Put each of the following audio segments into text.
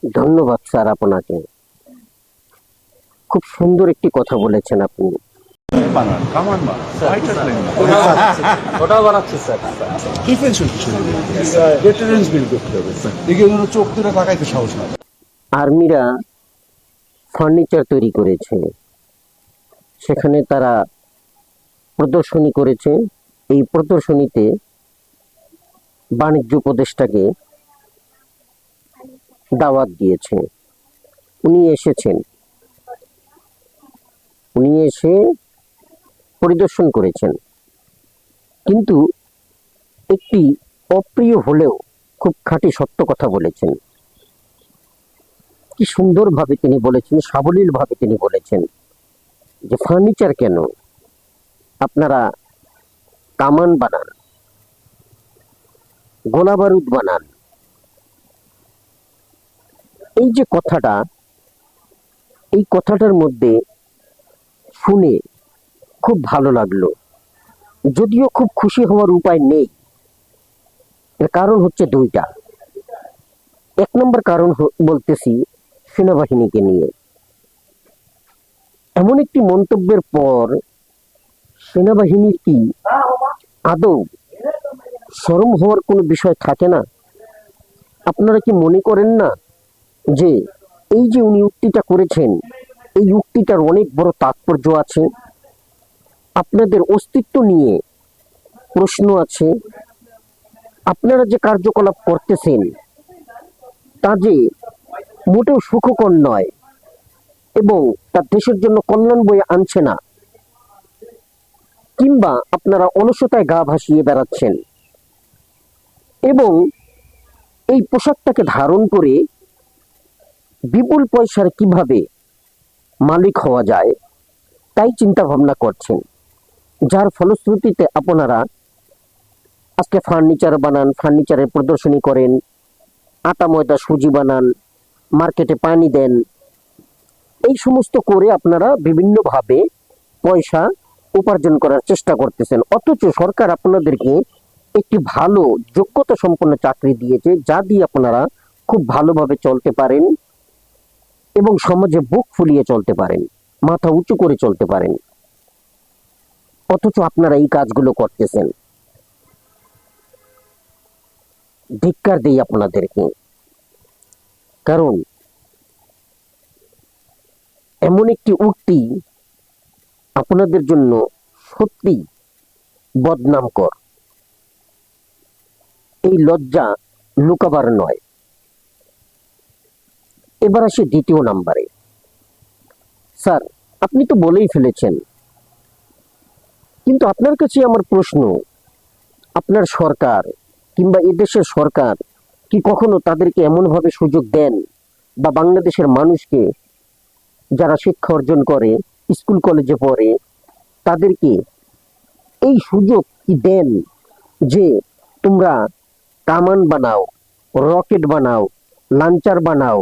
ধন্যবাদ স্যার আপনাকে। খুব সুন্দর একটি কথা বলেছেন আপনি। বানান কামান বানান ফাইটার প্লেন ওটাও বানাচ্ছি স্যার। ডিফেন্স ডেটারেন্স বিল্ড করতে হবে। এগুলো চোখ তুলে তাকাইতে সাহস না। আর্মিরা ফার্নিচার তৈরি করেছে, সেখানে তারা প্রদর্শনী করেছে। এই প্রদর্শনীতে বাণিজ্য উপদেষ্টাকে দাওয়াত দিয়েছে। উনি এসেছেন, উনি এসে পরিদর্শন করেছেন, কিন্তু একটি অপ্রিয় হলেও খুব খাঁটি সত্য কথা বলেছেন। কি সুন্দরভাবে তিনি বলেছেন, সাবলীলভাবে তিনি বলেছেন যে ফার্নিচার কেন, আপনারা কামান বানান, গোলা বারুদ বানান। এই যে কথাটা, এই কথাটার মধ্যে শুনে খুব ভালো লাগলো, যদিও খুব খুশি হওয়ার উপায় নেই। এর কারণ হচ্ছে দুইটা। এক নম্বর কারণ বলতেছি সেনাবাহিনীকে নিয়ে। এমন একটি মন্তব্যের পর সেনাবাহিনীর কি আদৌ শরম হওয়ার কোনো বিষয় থাকে না? আপনারা কি মনে করেন না যে এই যে উনি উক্তিটা করেছেন, এই উক্তিটার অনেক বড় তাৎপর্য আছে? আপনাদের অস্তিত্ব নিয়ে প্রশ্ন আছে। আপনারা যে কার্যকলাপ করতেছেন তা যে মোটেও সুখকর নয় এবং তা দেশের জন্য কল্যাণ বয়ে আনছে না, কিংবা আপনারা অলসতায় গা ভাসিয়ে বেড়াচ্ছেন এবং এই পোশাকটাকে ধারণ করে বিপুল পয়সার কিভাবে মালিক হওয়া যায় তাই চিন্তা ভাবনা করছেন, যার ফলশ্রুতিতে আপনারা আজকে ফার্নিচার বানান, ফার্নিচারের প্রদর্শনী করেন, আটা ময়দা সুজি বানান, মার্কেটে পানি দেন। এই সমস্ত করে আপনারা বিভিন্নভাবে পয়সা উপার্জন করার চেষ্টা করতেছেন, অথচ সরকার আপনাদেরকে একটি ভালো যোগ্যতা সম্পন্ন চাকরি দিয়েছে, যা দিয়ে আপনারা খুব ভালোভাবে চলতে পারেন এবং সমাজে বুক ফুলিয়ে চলতে পারেন, মাথা উঁচু করে চলতে পারেন। অথচ আপনারা এই কাজগুলো করতেছেন। ধিক্কার দেই আপনাদেরকে। কারণ এমন একটি উক্তি আপনাদের জন্য সত্যি বদনামকর। এই লজ্জা লুকাবার নয়। এবার আসি দ্বিতীয় নাম্বারে। স্যার, আপনি তো বলেই ফেলেছেন, কিন্তু আপনার কাছে আমার প্রশ্ন, আপনার সরকার কিংবা এদেশের সরকার কি কখনো তাদেরকে এমনভাবে সুযোগ দেন, বা বাংলাদেশের মানুষকে যারা শিক্ষা অর্জন করে, স্কুল কলেজে পড়ে, তাদেরকে এই সুযোগ কি দেন যে তোমরা কামান বানাও, রকেট বানাও, লাঞ্চার বানাও,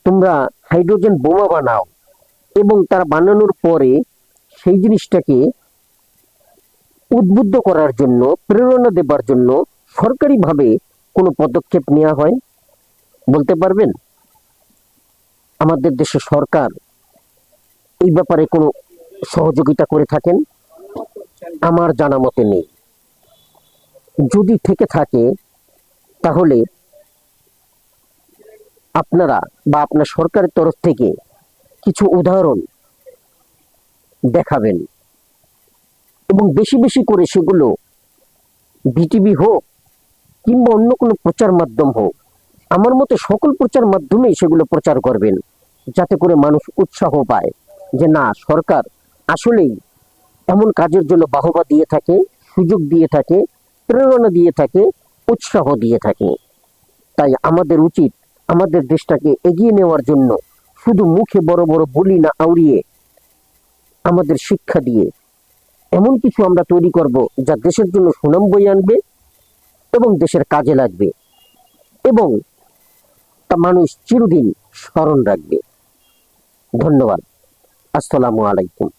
তোমরা হাইড্রোজেন বোমা বানাও, এবং তারা বানানোর পরে সেই জিনিসটাকে উদ্বুদ্ধ করার জন্য, প্রেরণা দেবার জন্য সরকারিভাবে কোনো পদক্ষেপ নেওয়া হয়? বলতে পারবেন আমাদের দেশের সরকার এই ব্যাপারে কোনো সহযোগিতা করে থাকেন? আমার জানা মতে নেই। যদি থেকে থাকে তাহলে আপনারা বা আপনার সরকারের তরফ থেকে কিছু উদাহরণ দেখাবেন এবং বেশি বেশি করে সেগুলো বিটিভি হোক কিংবা অন্য কোনো প্রচার মাধ্যম হোক, আমার মতে সকল প্রচার মাধ্যমেই সেগুলো প্রচার করবেন, যাতে করে মানুষ উৎসাহ পায় যে না, সরকার আসলেই এমন কাজের জন্য বাহবা দিয়ে থাকে, সুযোগ দিয়ে থাকে, প্রেরণা দিয়ে থাকে, উৎসাহ দিয়ে থাকে। তাই আমাদের উচিত আমাদের দেশটাকে এগিয়ে নেওয়ার জন্য শুধু মুখে বড় বড় বলি না আউড়িয়ে আমাদের শিক্ষা দিয়ে এমন কিছু আমরা তৈরি করব যা দেশের জন্য সুনাম বয়ে আনবে এবং দেশের কাজে লাগবে এবং তা মানুষ চিরদিন স্মরণ রাখবে। ধন্যবাদ। আসসালামু আলাইকুম।